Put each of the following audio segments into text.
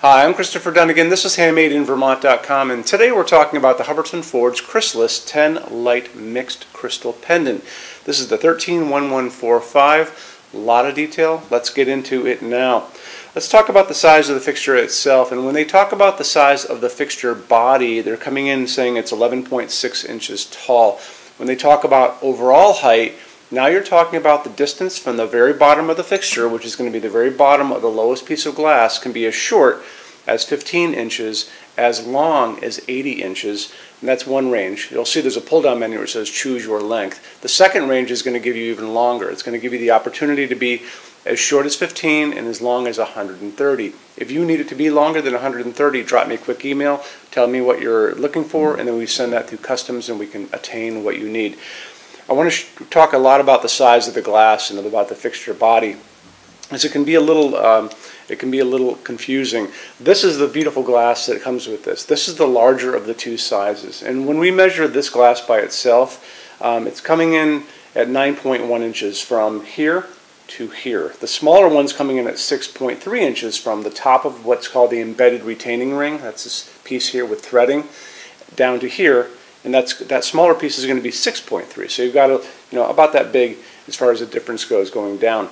Hi, I'm Christopher Dunnigan. This is HandmadeInVermont.com, and today we're talking about the Hubbardton Forge Chrysalis 10 Light Mixed Crystal Pendant. This is the 131145. A lot of detail. Let's get into it now. Let's talk about the size of the fixture itself. And when they talk about the size of the fixture body, they're coming in saying it's 11.6 inches tall. When they talk about overall height, now you're talking about the distance from the very bottom of the fixture, which is going to be the very bottom of the lowest piece of glass, can be as short as 15 inches, as long as 80 inches, and that's one range. You'll see there's a pull-down menu where it says choose your length. The second range is going to give you even longer. It's going to give you the opportunity to be as short as 15 and as long as 130. If you need it to be longer than 130, drop me a quick email, tell me what you're looking for, and then we send that through customs and we can attain what you need. I want to talk a lot about the size of the glass and about the fixture body, as it can be a little confusing. This is the beautiful glass that comes with this. This is the larger of the two sizes, and when we measure this glass by itself, it's coming in at 9.1 inches from here to here. The smaller one's coming in at 6.3 inches from the top of what's called the embedded retaining ring. That's this piece here with threading down to here. And that smaller piece is going to be 6.3. So you've got about that big as far as the difference goes going down.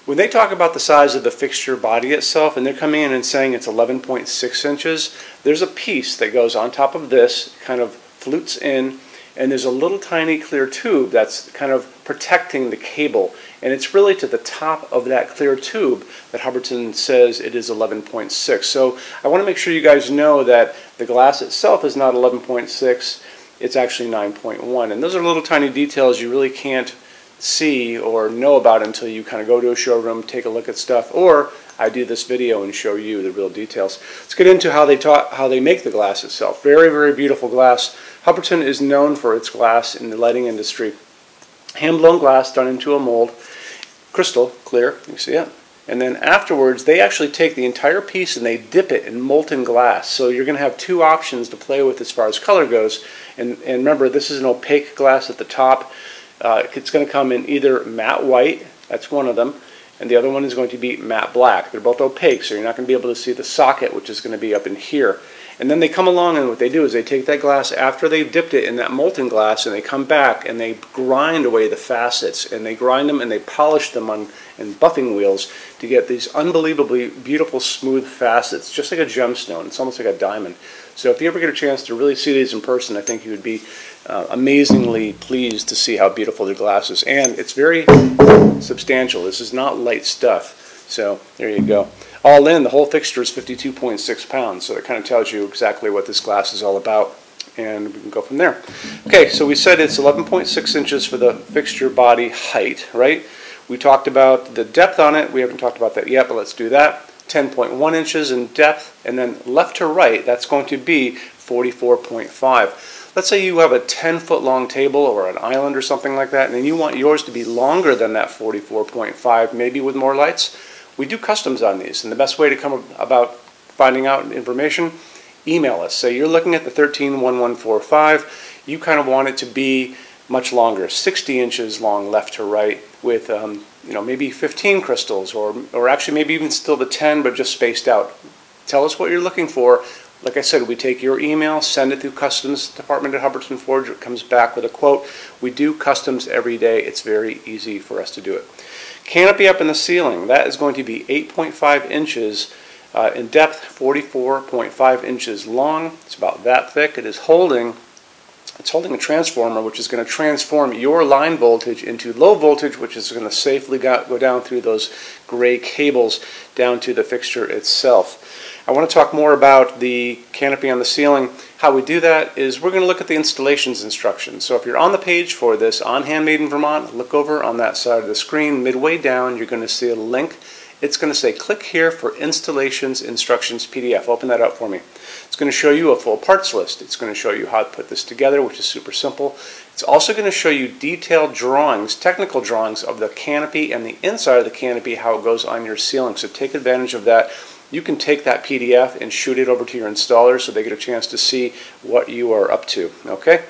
When they talk about the size of the fixture body itself, and they're coming in and saying it's 11.6 inches, there's a piece that goes on top of this, kind of flutes in, and there's a little tiny clear tube that's kind of protecting the cable. And it's really to the top of that clear tube that Hubbardton says it is 11.6. So I want to make sure you guys know that the glass itself is not 11.6. It's actually 9.1, and those are little tiny details you really can't see or know about until you kind of go to a showroom, take a look at stuff, or I do this video and show you the real details. Let's get into how they make the glass itself. Very, very beautiful glass. Hubbardton is known for its glass in the lighting industry. Hand-blown glass done into a mold, crystal clear, you see it. And then afterwards, they actually take the entire piece and they dip it in molten glass. So you're going to have two options to play with as far as color goes. And remember, this is an opaque glass at the top. It's going to come in either matte white, that's one of them, and the other one is going to be matte black. They're both opaque, so you're not going to be able to see the socket, which is going to be up in here. And then they come along, and what they do is they take that glass after they've dipped it in that molten glass, and they come back and they grind away the facets, and they grind them and they polish them in buffing wheels to get these unbelievably beautiful smooth facets, just like a gemstone. It's almost like a diamond. So if you ever get a chance to really see these in person, I think you would be amazingly pleased to see how beautiful the glass is. And it's very substantial. This is not light stuff. So there you go. All in, the whole fixture is 52.6 pounds, so it kind of tells you exactly what this glass is all about, and we can go from there. Okay, so we said it's 11.6 inches for the fixture body height, right? We talked about the depth on it. We haven't talked about that yet, but let's do that. 10.1 inches in depth, and then left to right, that's going to be 44.5. Let's say you have a 10-foot long table or an island or something like that, and then you want yours to be longer than that 44.5, maybe with more lights. We do customs on these, and the best way to come about finding out information, email us. Say you're looking at the 131145, you kind of want it to be much longer, 60 inches long left to right, with maybe 15 crystals, or actually maybe even still the 10, but just spaced out. Tell us what you're looking for. Like I said, we take your email, send it through customs department at Hubbardton Forge. It comes back with a quote. We do customs every day. It's very easy for us to do it. Canopy up in the ceiling, that is going to be 8.5 inches in depth, 44.5 inches long. It's about that thick. It's holding a transformer, which is going to transform your line voltage into low voltage, which is going to safely go down through those gray cables down to the fixture itself. I want to talk more about the canopy on the ceiling. How we do that is we're going to look at the installations instructions. So if you're on the page for this on Handmade in Vermont, look over on that side of the screen. Midway down, you're going to see a link. It's going to say click here for installations instructions PDF. Open that up for me. It's going to show you a full parts list. It's going to show you how to put this together, which is super simple. It's also going to show you detailed drawings, technical drawings of the canopy and the inside of the canopy, how it goes on your ceiling. So take advantage of that. You can take that PDF and shoot it over to your installer so they get a chance to see what you are up to. Okay?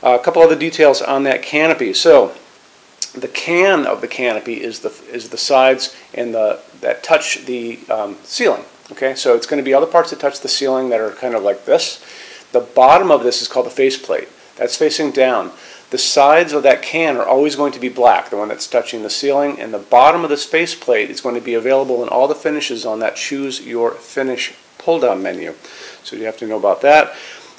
A couple other details on that canopy. So the can of the canopy is the sides and that touch the ceiling. Okay, so it's going to be other parts that touch the ceiling that are kind of like this. The bottom of this is called the faceplate. That's facing down. The sides of that can are always going to be black, the one that's touching the ceiling, and the bottom of this faceplate is going to be available in all the finishes on that Choose Your Finish pull-down menu. So you have to know about that.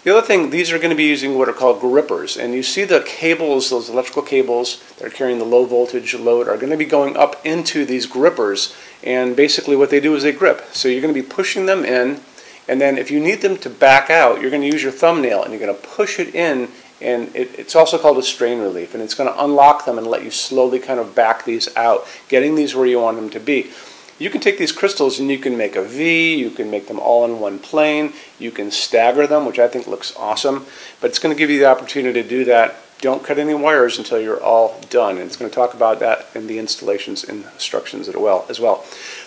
The other thing, these are going to be using what are called grippers, and you see the cables, those electrical cables that are carrying the low voltage load are going to be going up into these grippers, and basically what they do is they grip. So you're going to be pushing them in, and then if you need them to back out, you're going to use your thumbnail and you're going to push it in, and it's also called a strain relief, and it's going to unlock them and let you slowly kind of back these out, getting these where you want them to be. You can take these crystals and you can make a V, you can make them all in one plane, you can stagger them, which I think looks awesome, but it's going to give you the opportunity to do that. Don't cut any wires until you're all done, and it's going to talk about that in the installations instructions as well.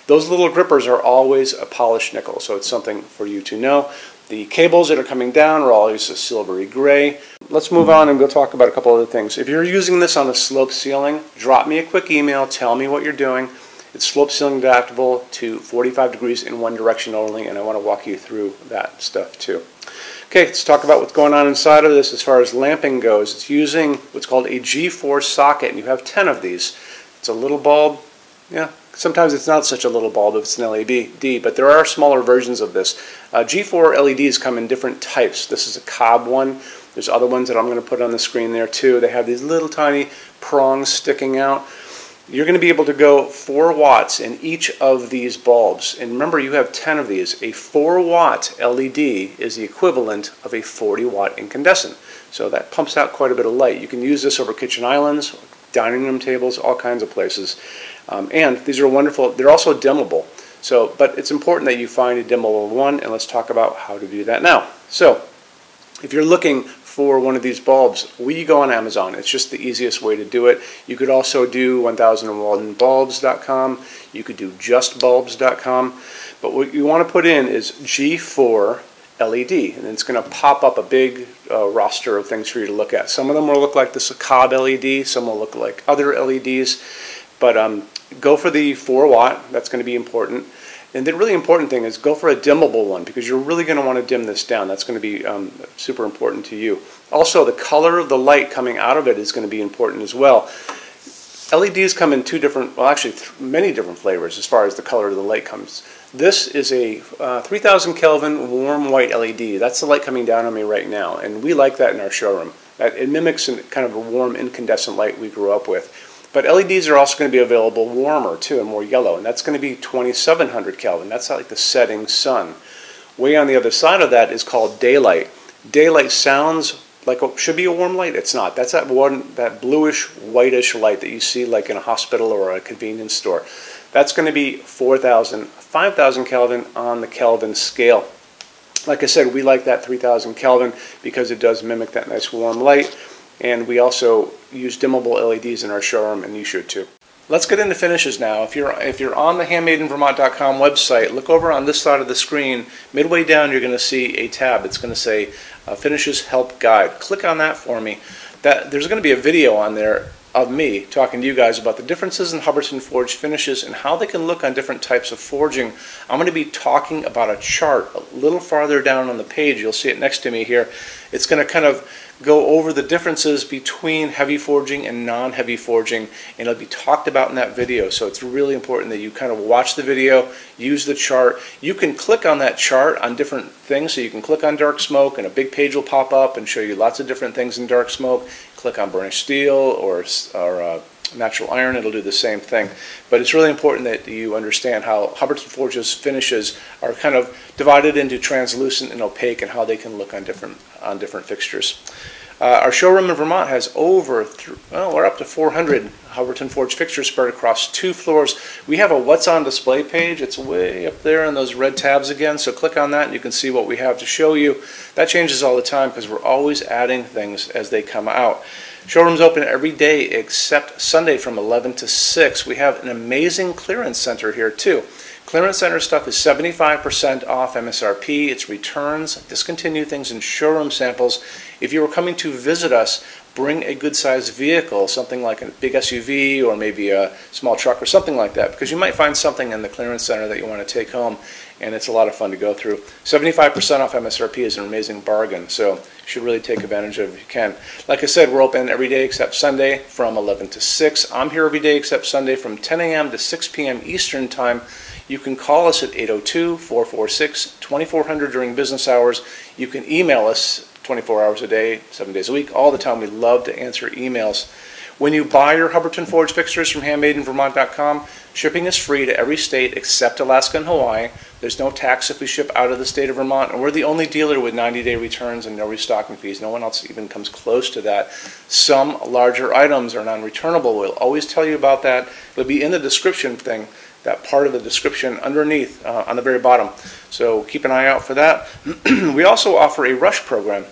Those little grippers are always a polished nickel, so it's something for you to know. The cables that are coming down are always a silvery gray. Let's move on and we'll talk about a couple other things. If you're using this on a slope ceiling, drop me a quick email, tell me what you're doing. It's slope ceiling adaptable to 45 degrees in one direction only, and I want to walk you through that stuff too. Okay, let's talk about what's going on inside of this as far as lamping goes. It's using what's called a G4 socket, and you have 10 of these. It's a little bulb. Yeah, sometimes it's not such a little bulb if it's an LED, but there are smaller versions of this. G4 LEDs come in different types. This is a cob one. There's other ones that I'm going to put on the screen there too. They have these little tiny prongs sticking out. You're going to be able to go 4 watts in each of these bulbs. And remember, you have 10 of these. A 4-watt LED is the equivalent of a 40-watt incandescent. So that pumps out quite a bit of light. You can use this over kitchen islands, dining room tables, all kinds of places. And these are wonderful. They're also dimmable. But it's important that you find a dimmable one, and let's talk about how to do that now. So if you're looking for one of these bulbs, we go on Amazon. It's just the easiest way to do it. You could also do 1001bulbs.com. You could do justbulbs.com. But what you want to put in is G4 LED, and it's going to pop up a big roster of things for you to look at. Some of them will look like this cob LED, some will look like other LEDs, but go for the 4-watt. That's going to be important. And the really important thing is go for a dimmable one, because you're really going to want to dim this down. That's going to be super important to you. Also, the color of the light coming out of it is going to be important as well. LEDs come in many different flavors as far as the color of the light comes. This is a 3000 Kelvin warm white LED. That's the light coming down on me right now, and we like that in our showroom. It mimics kind of a warm incandescent light we grew up with. But LEDs are also going to be available warmer too, and more yellow, and that's going to be 2700 Kelvin. That's like the setting sun. Way on the other side of that is called daylight. Daylight sounds like it should be a warm light. It's not. That's that bluish, whitish light that you see like in a hospital or a convenience store. That's going to be 5000 Kelvin on the Kelvin scale. Like I said, we like that 3000 Kelvin because it does mimic that nice warm light. And we also use dimmable LEDs in our showroom, and you should too. Let's get into finishes now. If you're on the HandmadeInVermont.com website, look over on this side of the screen. Midway down, you're going to see a tab. It's going to say Finishes Help Guide. Click on that for me. There's going to be a video on there of me talking to you guys about the differences in Hubbardton forged finishes and how they can look on different types of forging. I'm going to be talking about a chart a little farther down on the page. You'll see it next to me here. It's going to kind of go over the differences between heavy forging and non-heavy forging, and it'll be talked about in that video. So it's really important that you kind of watch the video, use the chart. You can click on that chart on different things. So you can click on dark smoke and a big page will pop up and show you lots of different things in dark smoke. Click on burnished steel or natural iron, it'll do the same thing. But it's really important that you understand how Hubbardton Forge's finishes are kind of divided into translucent and opaque, and how they can look on different fixtures. Our showroom in Vermont has we're up to 400 Hubbardton Forge fixtures spread across 2 floors. We have a What's on Display page. It's way up there in those red tabs again, so click on that and you can see what we have to show you. That changes all the time because we're always adding things as they come out. Showroom's open every day except Sunday from 11 to 6. We have an amazing clearance center here too. Clearance center stuff is 75% off MSRP. It's returns, discontinued things, and showroom samples. If you were coming to visit us, bring a good sized vehicle, something like a big SUV or maybe a small truck or something like that, because you might find something in the clearance center that you want to take home, and it's a lot of fun to go through. 75% off MSRP is an amazing bargain, so you should really take advantage of it if you can. Like I said, we're open every day except Sunday from 11 to 6. I'm here every day except Sunday from 10 a.m. to 6 p.m. Eastern Time. You can call us at 802-446-2400 during business hours. You can email us 24 hours a day, 7 days a week, all the time. We love to answer emails. When you buy your Hubbardton forge fixtures from HandmadeInVermont.com, shipping is free to every state except Alaska and Hawaii. There's no tax if we ship out of the state of Vermont, and we're the only dealer with 90-day returns and no restocking fees. No one else even comes close to that. Some larger items are non-returnable. We'll always tell you about that. It'll be in the description thing, that part of the description underneath on the very bottom. So keep an eye out for that. We also offer a rush program.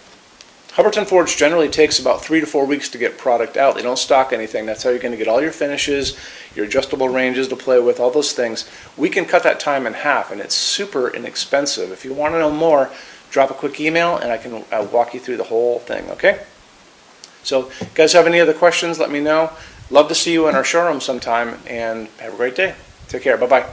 Hubbardton Forge generally takes about 3 to 4 weeks to get product out. They don't stock anything. That's how you're going to get all your finishes, your adjustable ranges to play with, all those things. We can cut that time in half, and it's super inexpensive. If you want to know more, drop a quick email, and I can walk you through the whole thing, okay? So, if you guys have any other questions, let me know. Love to see you in our showroom sometime, and have a great day. Take care. Bye-bye.